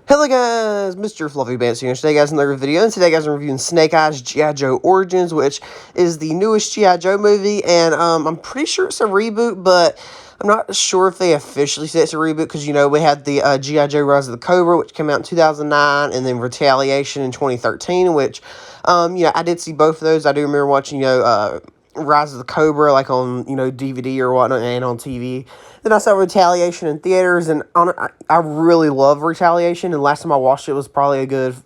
Hello guys, Mr. Fluffy Pants here. Today guys, another video, and today guys I'm reviewing Snake Eyes G.I. Joe Origins, which is the newest G.I. Joe movie, and I'm pretty sure it's a reboot, but I'm not sure if they officially say it's a reboot, because, we had the G.I. Joe Rise of the Cobra, which came out in 2009, and then Retaliation in 2013, which, I did see both of those. I do remember watching, Rise of the Cobra, like on, DVD or whatnot, and on TV. Then I saw Retaliation in theaters, and I really love Retaliation, and last time I watched it was probably a good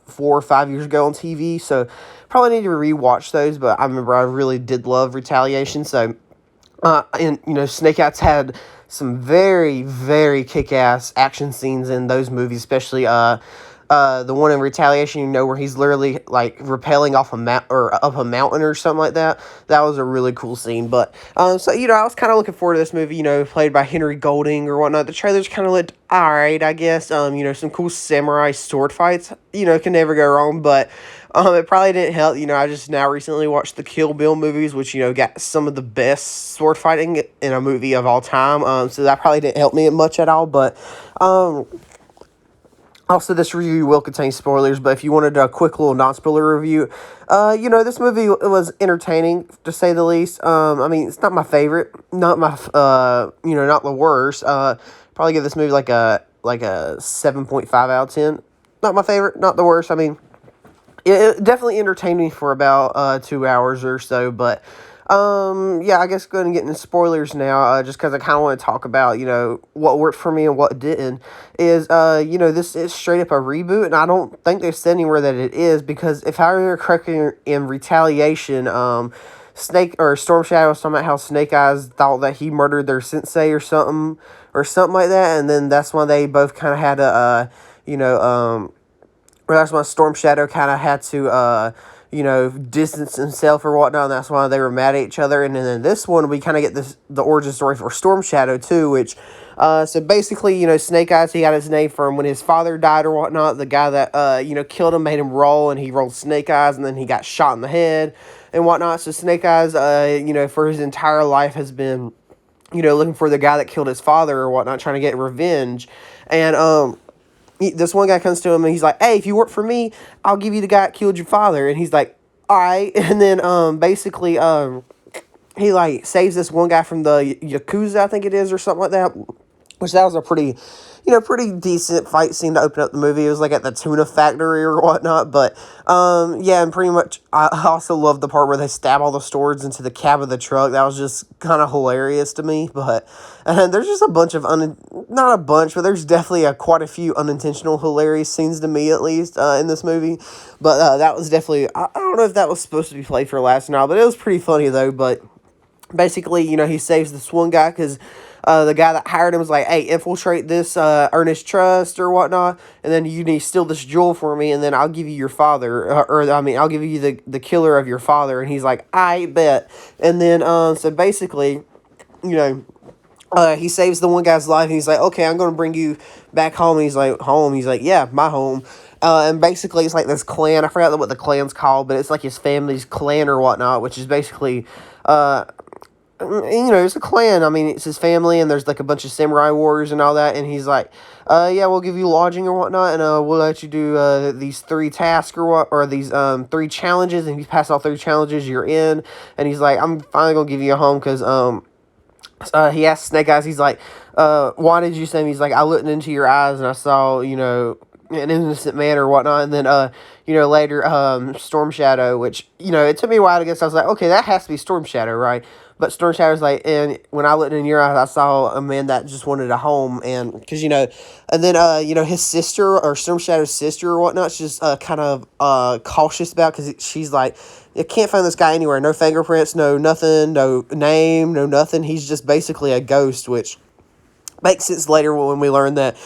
4 or 5 years ago on TV, so probably need to rewatch those, but I remember I really did love Retaliation, so, and, Snake Eyes had some very, very kick-ass action scenes in those movies, especially, the one in Retaliation, where he's literally, like, rappelling off up a mountain or something like that. That was a really cool scene, but, so, I was kind of looking forward to this movie, played by Henry Golding or whatnot. The trailers kind of looked alright, I guess. Some cool samurai sword fights, can never go wrong, but, it probably didn't help. I just now recently watched the Kill Bill movies, which, got some of the best sword fighting in a movie of all time, so that probably didn't help me much at all, but, also, this review will contain spoilers, but if you wanted a quick little non-spoiler review, this movie was entertaining, to say the least. It's not my favorite, not my, not the worst. Probably give this movie like a 7.5 out of 10. Not my favorite, not the worst. It definitely entertained me for about 2 hours or so, but I guess go ahead and get into spoilers now, just because I kind of want to talk about, what worked for me and what didn't, is, this is straight up a reboot, and I don't think they said anywhere that it is, because if I remember correctly in Retaliation, Storm Shadow was talking about how Snake Eyes thought that he murdered their sensei or something like that, and then that's when they both kind of had to, that's when Storm Shadow kind of had to, distance himself or whatnot, and that's why they were mad at each other. And then in this one, we kind of get the origin story for Storm Shadow, too, which, so basically, Snake Eyes, he got his name from when his father died or whatnot. The guy that, killed him made him roll, and he rolled Snake Eyes, and then he got shot in the head and whatnot. So Snake Eyes, for his entire life has been, looking for the guy that killed his father or whatnot, trying to get revenge. And, this one guy comes to him and he's like, hey, if you work for me, I'll give you the guy that killed your father. And he's like, all right. And then, basically, he, like, saves this one guy from the Yakuza, I think it is, or something like that. Which that was a pretty decent fight scene to open up the movie. It was, like, at the tuna factory or whatnot. But, and pretty much, I also love the part where they stab all the swords into the cab of the truck. That was just kind of hilarious to me. But, and there's just a bunch of, not a bunch, but there's definitely quite a few unintentional hilarious scenes to me, at least, in this movie. But, that was definitely, I don't know if that was supposed to be played for laughs or not, but it was pretty funny, though. But, basically, he saves this one guy because the guy that hired him was like, hey, infiltrate this Ernest Trust or whatnot, and then you need to steal this jewel for me, and then I'll give you your father, I'll give you the killer of your father. And he's like, I bet. And then, so basically, he saves the one guy's life, and he's like, okay, I'm going to bring you back home. And he's like, home? He's like, yeah, my home. And basically, it's like this clan. I forgot what the clan's called, but it's like his family's clan or whatnot, which is basically, it's a clan. It's his family, and there's, like, a bunch of samurai warriors and all that, and he's like, we'll give you lodging or whatnot, and, we'll let you do, these 3 tasks or these, 3 challenges, and if you pass all 3 challenges, you're in. And he's like, I'm finally gonna give you a home, because, he asked Snake Eyes, he's like, why did you save me? He's like, I looked into your eyes, and I saw, an innocent man or whatnot. And then, later, Storm Shadow, which, it took me a while to guess. I was like, okay, that has to be Storm Shadow, right? But Storm Shadow's like, and when I looked in your eyes, I saw a man that just wanted a home. And, because, and then, his sister, or Storm Shadow's sister or whatnot, she's just, kind of, cautious about, because she's like, you can't find this guy anywhere. No fingerprints, no nothing, no name, no nothing. He's just basically a ghost, which makes sense later when we learn that,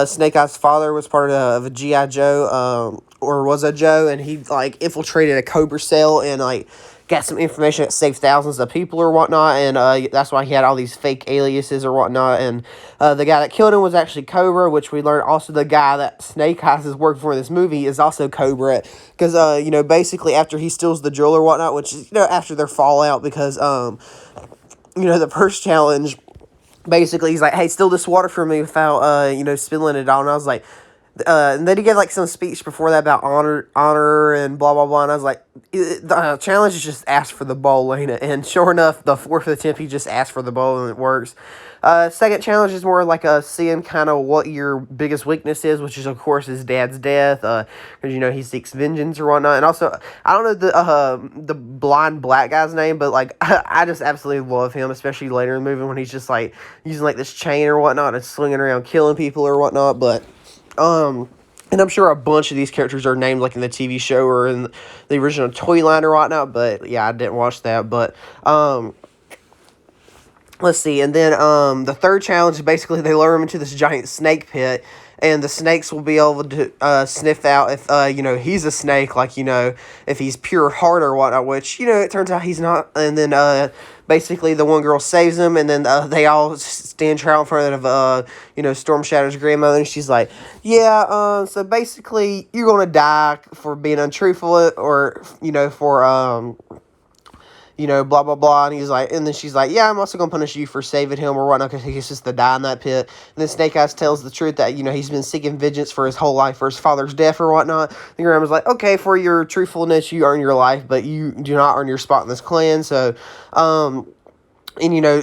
Snake Eyes' father was part of a G.I. Joe, or was a Joe, and he, like, infiltrated a Cobra cell and, like, got some information that saved thousands of people or whatnot, and that's why he had all these fake aliases or whatnot. And the guy that killed him was actually Cobra, which we learned also the guy that Snake Eyes is working for in this movie is also Cobra, because, basically after he steals the jewel or whatnot, which is, after their fallout, because, the first challenge, basically, he's like, hey, steal this water for me without, spilling it all. And I was like, And then he gave like some speech before that about honor and blah blah blah. And I was like, the challenge is just ask for the bowl, ain't it? And sure enough, the fourth attempt he just asked for the bowl and it works. Second challenge is more like seeing kind of what your biggest weakness is, which is of course his dad's death. Because he seeks vengeance or whatnot. And also, I don't know the blind black guy's name, but like I just absolutely love him, especially later in the movie when he's just like using like this chain or whatnot and swinging around killing people or whatnot. But and I'm sure a bunch of these characters are named like in the TV show or in the original toy line or whatnot. But yeah, I didn't watch that. But let's see. And then the third challenge is basically they lure him into this giant snake pit. And the snakes will be able to sniff out if, he's a snake, like, if he's pure heart or whatnot, which, it turns out he's not. And then basically the one girl saves him, and then they all stand trial in front of, Storm Shadow's grandmother, and she's like, yeah, so basically you're going to die for being untruthful or, for, blah, blah, blah. And he's like, and then she's like, yeah, I'm also going to punish you for saving him or whatnot because he's just to die in that pit. And then Snake Eyes tells the truth that, he's been seeking vengeance for his whole life for his father's death or whatnot. The grandma's like, okay, for your truthfulness, you earn your life, but you do not earn your spot in this clan. So, and,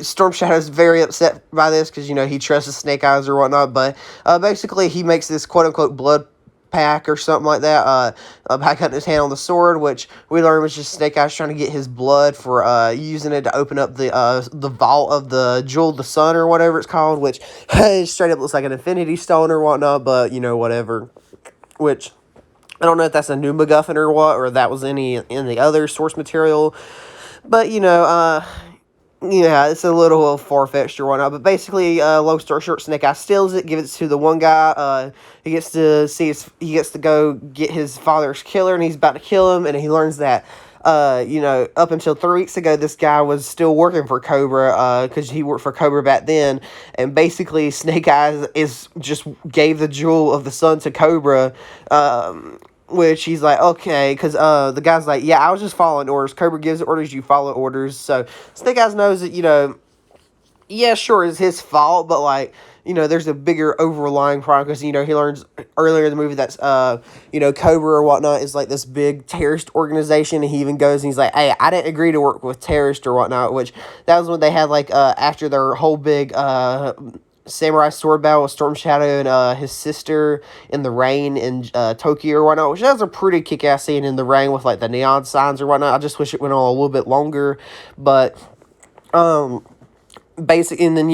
Storm Shadow's very upset by this because, he trusts Snake Eyes or whatnot. But basically, he makes this quote-unquote blood pack or something like that, by cutting his hand on the sword, which we learned was just Snake Eyes trying to get his blood for using it to open up the vault of the Jewel of the Sun or whatever it's called, which straight up looks like an Infinity Stone or whatnot, but, whatever. Which, I don't know if that's a new MacGuffin or what, or that was in the other source material, but, yeah, it's a little far-fetched or whatnot, but basically, long story short, Snake Eyes steals it, gives it to the one guy, he gets to go get his father's killer, and he's about to kill him, and he learns that, up until 3 weeks ago, this guy was still working for Cobra, because he worked for Cobra back then, and basically, Snake Eyes just gave the Jewel of the Sun to Cobra, which he's like, okay, because the guy's like, yeah, I was just following orders. Cobra gives orders, you follow orders. So Snake Eyes knows that, yeah, sure, it's his fault, but, like, there's a bigger overlying problem because, he learns earlier in the movie that's, Cobra or whatnot is, like, this big terrorist organization, and he even goes and he's like, hey, I didn't agree to work with terrorists or whatnot, which that was when they had, like, after their whole big, samurai sword battle with Storm Shadow and his sister in the rain in Tokyo or whatnot, which has a pretty kick-ass scene in the rain with like the neon signs or whatnot. I just wish it went on a little bit longer, but basic. And then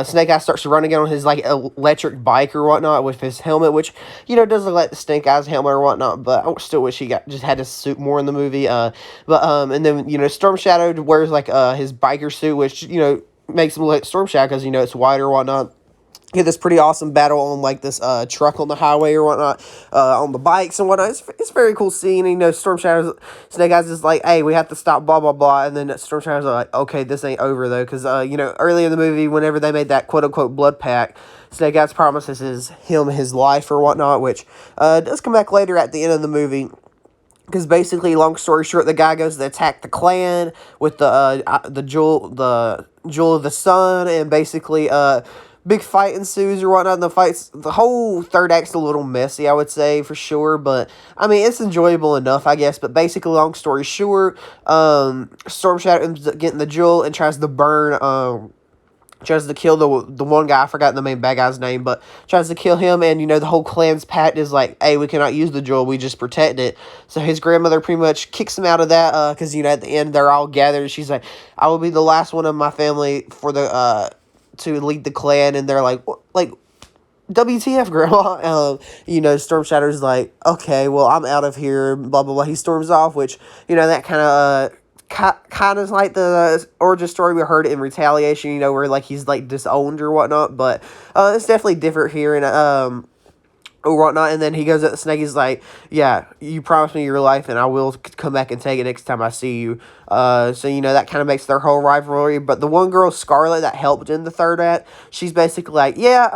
Snake Eyes starts to run again on his like electric bike or whatnot with his helmet, which does look like the Snake Eyes helmet or whatnot, but I still wish he just had his suit more in the movie. And then Storm Shadow wears like his biker suit, which makes him look like Storm Shadow because, it's white or whatnot. You get this pretty awesome battle on, like, this truck on the highway or whatnot, on the bikes and whatnot. It's a very cool scene. Storm Shadow's, Snake Eyes is like, hey, we have to stop, blah, blah, blah. And then Storm Shadow's like, okay, this ain't over, though. Because, early in the movie, whenever they made that quote-unquote blood pact, Snake Eyes promises him his life or whatnot, which does come back later at the end of the movie. Because basically, long story short, the guy goes to attack the clan with the jewel of the sun, and basically big fight ensues or whatnot. And the whole third act's a little messy, I would say, for sure. But I mean, it's enjoyable enough, I guess. But basically, long story short, Storm Shadow ends up getting the jewel and tries to kill the one guy. I forgot the main bad guy's name, but tries to kill him, and the whole clan's pact is like, hey, we cannot use the jewel, we just protect it. So his grandmother pretty much kicks him out of that, because at the end they're all gathered, and she's like, I will be the last one of my family for the to lead the clan, and they're like, WTF, grandma? Storm Shadow's like, okay, well, I'm out of here, blah blah blah. He storms off, which that kind of kind of like the origin story we heard in Retaliation, where like he's like disowned or whatnot, but it's definitely different here and or whatnot. And then he goes at the Snake, he's like, yeah, you promised me your life and I will come back and take it next time I see you. So that kind of makes their whole rivalry. But the one girl, Scarlet, that helped in the third act, she's basically like, yeah,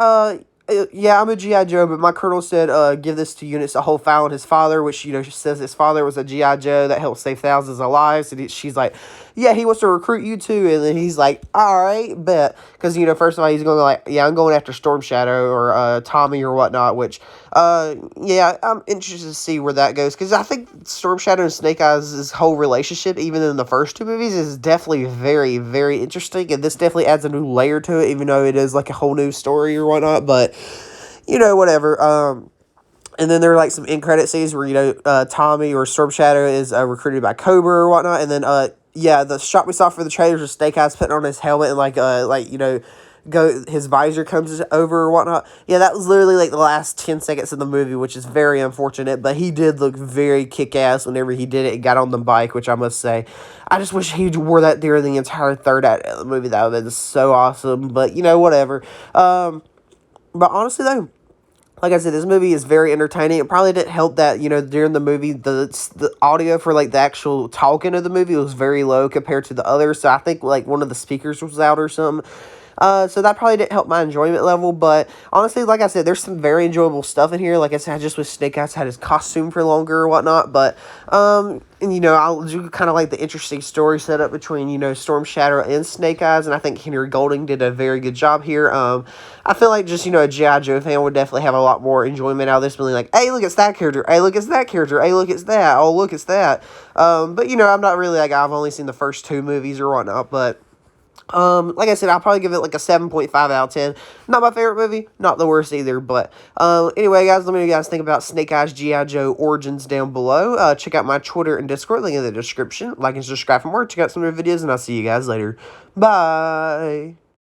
I'm a G.I. Joe, but my colonel said, give this to units to hold file on his father, which, she says his father was a G.I. Joe that helped save thousands of lives. And she's like, yeah, he wants to recruit you too. And then he's like, all right, bet. Because, first of all, he's going to go like, yeah, I'm going after Storm Shadow or Tommy or whatnot, which, yeah, I'm interested to see where that goes. Because I think Storm Shadow and Snake Eyes' whole relationship, even in the first two movies, is definitely very, very interesting. And this definitely adds a new layer to it, even though it is like a whole new story or whatnot. But, whatever. And then there are like some end credit scenes where Tommy or Storm Shadow is recruited by Cobra or whatnot, and then yeah, the shot we saw for the trailers was Snake Eyes putting on his helmet and go his visor comes over or whatnot. Yeah, that was literally like the last 10 seconds of the movie, which is very unfortunate. But he did look very kick ass whenever he did it and got on the bike, which I must say, I just wish he wore that during the entire third act of the movie. That would have been so awesome. But whatever. But honestly though, like I said, this movie is very entertaining. It probably didn't help that, during the movie, the audio for, like, the actual talking of the movie was very low compared to the others. So I think, like, one of the speakers was out or something. So that probably didn't help my enjoyment level. But honestly, like I said, there's some very enjoyable stuff in here. Like I said, I just wish Snake Eyes had his costume for longer or whatnot. But, and, I'll do kind of like the interesting story setup between, Storm Shadow and Snake Eyes. And I think Henry Golding did a very good job here. I feel like just, a G.I. Joe fan would definitely have a lot more enjoyment out of this, being like, hey, look, it's that character. Hey, look, it's that character. Hey, look, it's that. Oh, look, it's that. But, I'm not really like, I've only seen the first two movies or whatnot. But, like I said, I'll probably give it like a 7.5 out of 10. Not my favorite movie, not the worst either. But anyway, guys, let me know what you guys think about Snake Eyes G.I. Joe Origins down below. Check out my Twitter and Discord, link in the description. Like and subscribe for more. Check out some of the videos, and I'll see you guys later. Bye.